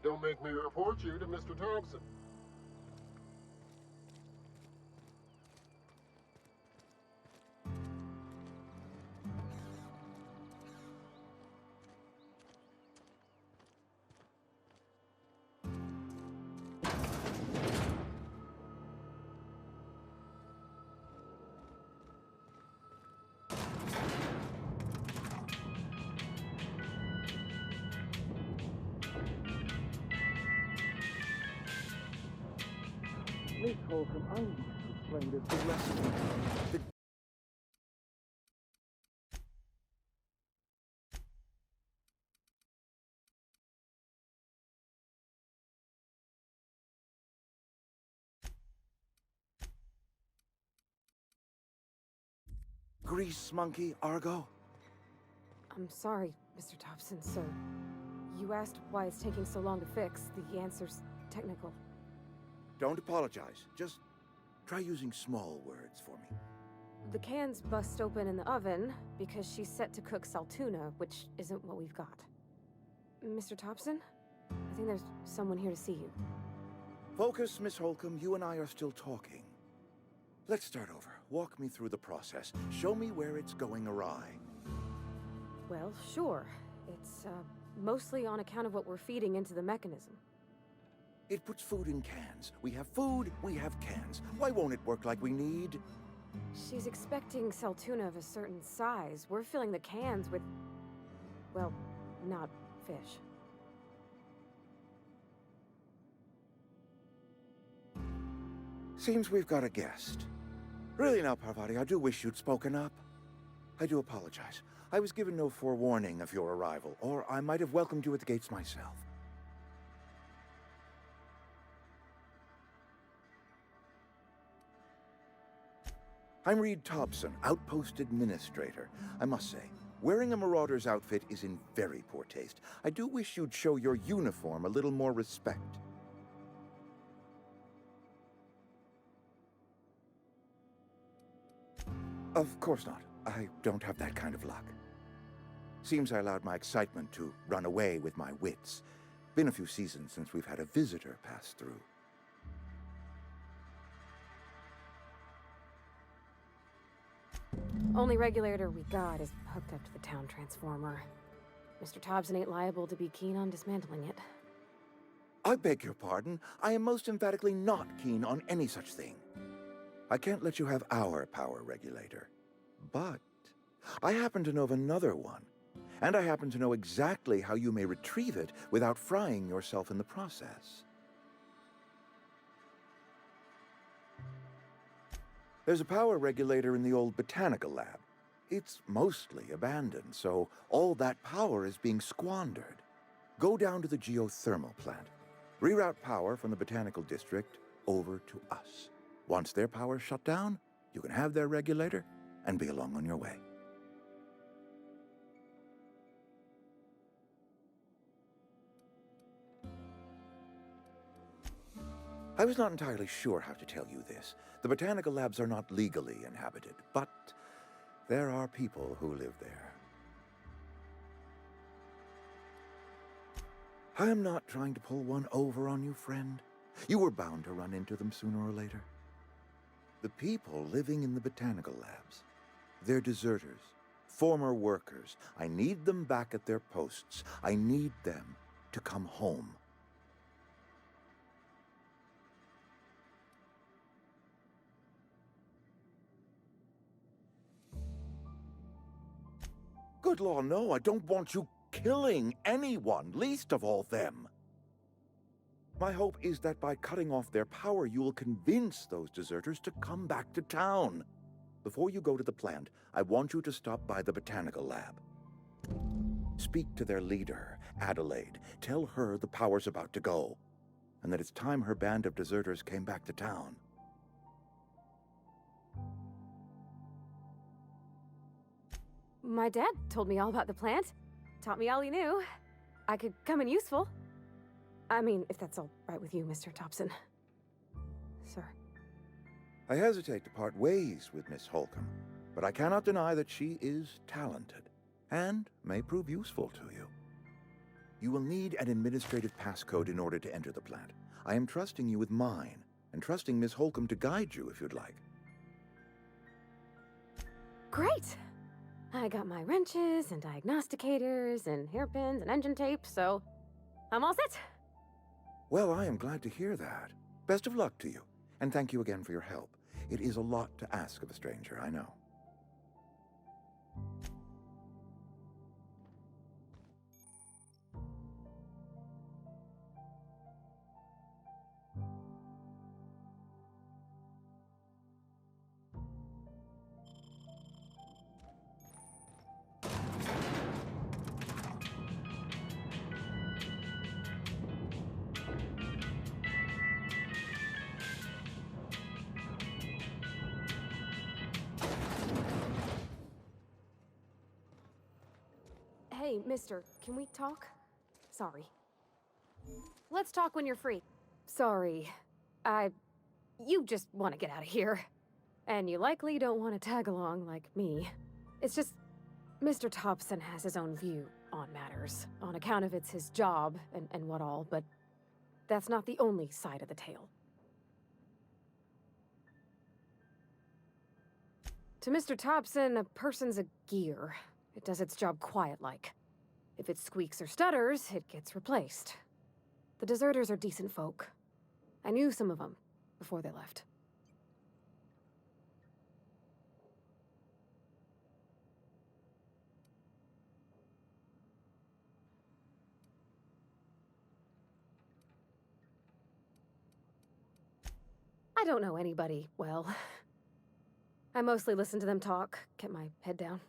Don't make me report you to Mr. Thompson. Miss Holcomb, I need to explain this directly. Grease monkey, Argo? I'm sorry, Mr. Thompson, sir. You asked why it's taking so long to fix. The answer's technical. Don't apologize. Just try using small words for me. The cans bust open in the oven because she's set to cook saltuna, which isn't what we've got. Mr. Thompson? I think there's someone here to see you. Focus, Miss Holcomb. You and I are still talking. Let's start over. Walk me through the process. Show me where it's going awry. Well, sure. It's, mostly on account of what we're feeding into the mechanism. It puts food in cans. We have food, we have cans. Why won't it work like we need? She's expecting saltuna of a certain size. We're filling the cans with, well, not fish. Seems we've got a guest. Really now, Parvati, I do wish you'd spoken up. I do apologize. I was given no forewarning of your arrival, or I might have welcomed you at the gates myself. I'm Reed Thompson, Outpost Administrator. I must say, wearing a Marauder's outfit is in very poor taste. I do wish you'd show your uniform a little more respect. Of course not. I don't have that kind of luck. Seems I allowed my excitement to run away with my wits. Been a few seasons since we've had a visitor pass through. Only regulator we got is hooked up to the town transformer. Mr. Thompson ain't liable to be keen on dismantling it. I beg your pardon. I am most emphatically not keen on any such thing. I can't let you have our power regulator. But I happen to know of another one. And I happen to know exactly how you may retrieve it without frying yourself in the process. There's a power regulator in the old botanical lab. It's mostly abandoned, so all that power is being squandered. Go down to the geothermal plant. Reroute power from the botanical district over to us. Once their power's shut down, you can have their regulator and be along on your way. I was not entirely sure how to tell you this. The botanical labs are not legally inhabited, but there are people who live there. I am not trying to pull one over on you, friend. You were bound to run into them sooner or later. The people living in the botanical labs, they're deserters, former workers. I need them back at their posts. I need them to come home. Good law, no, I don't want you killing anyone, least of all them. My hope is that by cutting off their power, you will convince those deserters to come back to town. Before you go to the plant, I want you to stop by the botanical lab. Speak to their leader, Adelaide. Tell her the power's about to go, and that it's time her band of deserters came back to town. My dad told me all about the plant. Taught me all he knew. I could come in useful. I mean, if that's all right with you, Mr. Thompson. Sir. I hesitate to part ways with Miss Holcomb, but I cannot deny that she is talented, and may prove useful to you. You will need an administrative passcode in order to enter the plant. I am trusting you with mine, and trusting Miss Holcomb to guide you if you'd like. Great! I got my wrenches and diagnosticators and hairpins and engine tape, so I'm all set. Well, I am glad to hear that. Best of luck to you, and thank you again for your help. It is a lot to ask of a stranger, I know. Hey, mister, can we talk? Sorry. Let's talk when you're free. Sorry. You just want to get out of here. And you likely don't want to tag along like me. It's just, Mr. Thompson has his own view on matters, on account of it's his job and what all, but that's not the only side of the tale. To Mr. Thompson, a person's a gear. It does its job quiet-like. If it squeaks or stutters, it gets replaced. The deserters are decent folk. I knew some of them before they left. I don't know anybody well. I mostly listen to them talk, kept my head down.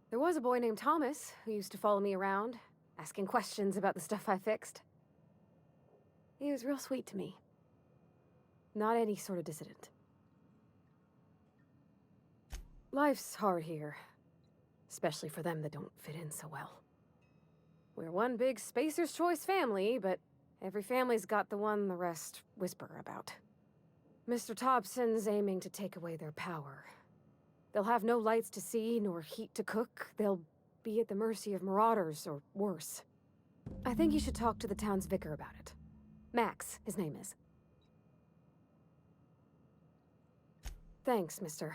There was a boy named Thomas who used to follow me around, asking questions about the stuff I fixed. He was real sweet to me. Not any sort of dissident. Life's hard here, especially for them that don't fit in so well. We're one big Spacer's Choice family, but every family's got the one the rest whisper about. Mr. Thompson's aiming to take away their power. They'll have no lights to see, nor heat to cook. They'll be at the mercy of marauders, or worse. I think you should talk to the town's vicar about it. Max, his name is. Thanks, mister.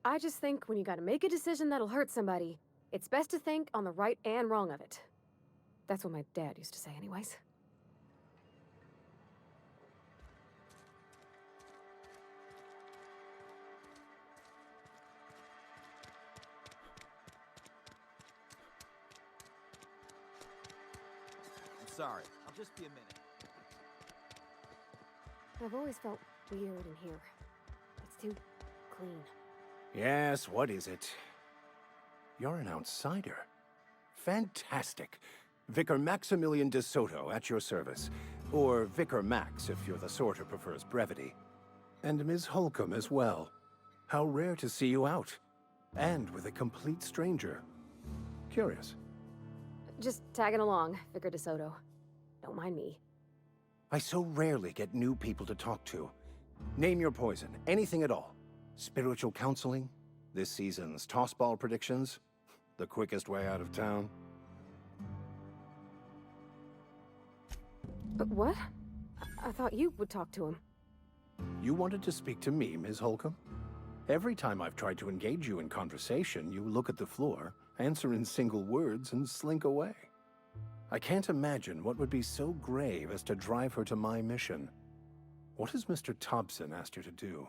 I just think when you gotta make a decision that'll hurt somebody, it's best to think on the right and wrong of it. That's what my dad used to say anyways. Sorry, I'll just be a minute. I've always felt weird in here. It's too clean. Yes, what is it? You're an outsider. Fantastic. Vicar Maximilian de Soto at your service. Or Vicar Max, if you're the sort who prefers brevity. And Ms. Holcomb as well. How rare to see you out. And with a complete stranger. Curious. Just tagging along, Vicar de Soto. Don't mind me. I so rarely get new people to talk to. Name your poison, anything at all. Spiritual counseling? This season's tossball predictions? The quickest way out of town? But what? I thought you would talk to him. You wanted to speak to me, Ms. Holcomb? Every time I've tried to engage you in conversation, you look at the floor, answer in single words, and slink away. I can't imagine what would be so grave as to drive her to my mission. What has Mr. Thompson asked you to do?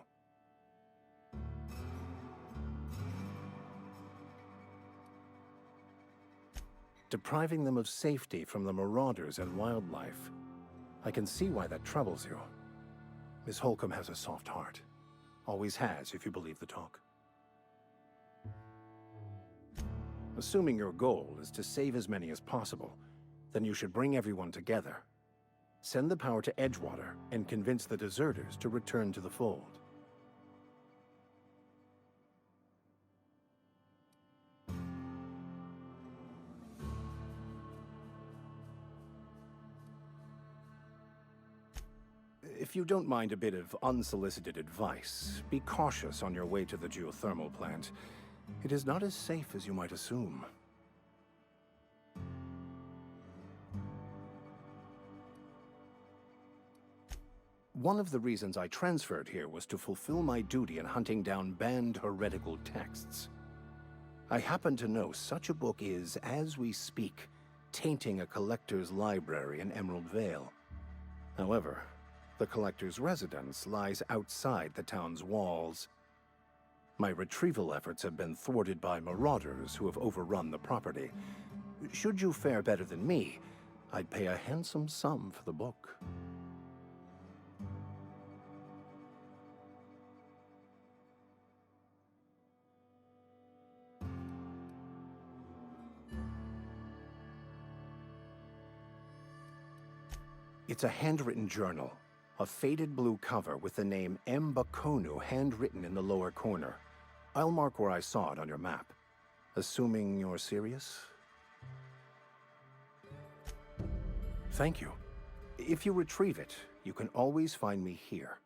Depriving them of safety from the marauders and wildlife. I can see why that troubles you. Miss Holcomb has a soft heart. Always has, if you believe the talk. Assuming your goal is to save as many as possible, then you should bring everyone together. Send the power to Edgewater and convince the deserters to return to the fold. If you don't mind a bit of unsolicited advice, be cautious on your way to the geothermal plant. It is not as safe as you might assume. One of the reasons I transferred here was to fulfill my duty in hunting down banned heretical texts. I happen to know such a book is, as we speak, tainting a collector's library in Emerald Vale. However, the collector's residence lies outside the town's walls. My retrieval efforts have been thwarted by marauders who have overrun the property. Should you fare better than me, I'd pay a handsome sum for the book. It's a handwritten journal, a faded blue cover with the name M. Bakonu handwritten in the lower corner. I'll mark where I saw it on your map. Assuming you're serious? Thank you. If you retrieve it, you can always find me here.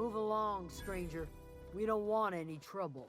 Move along, stranger. We don't want any trouble.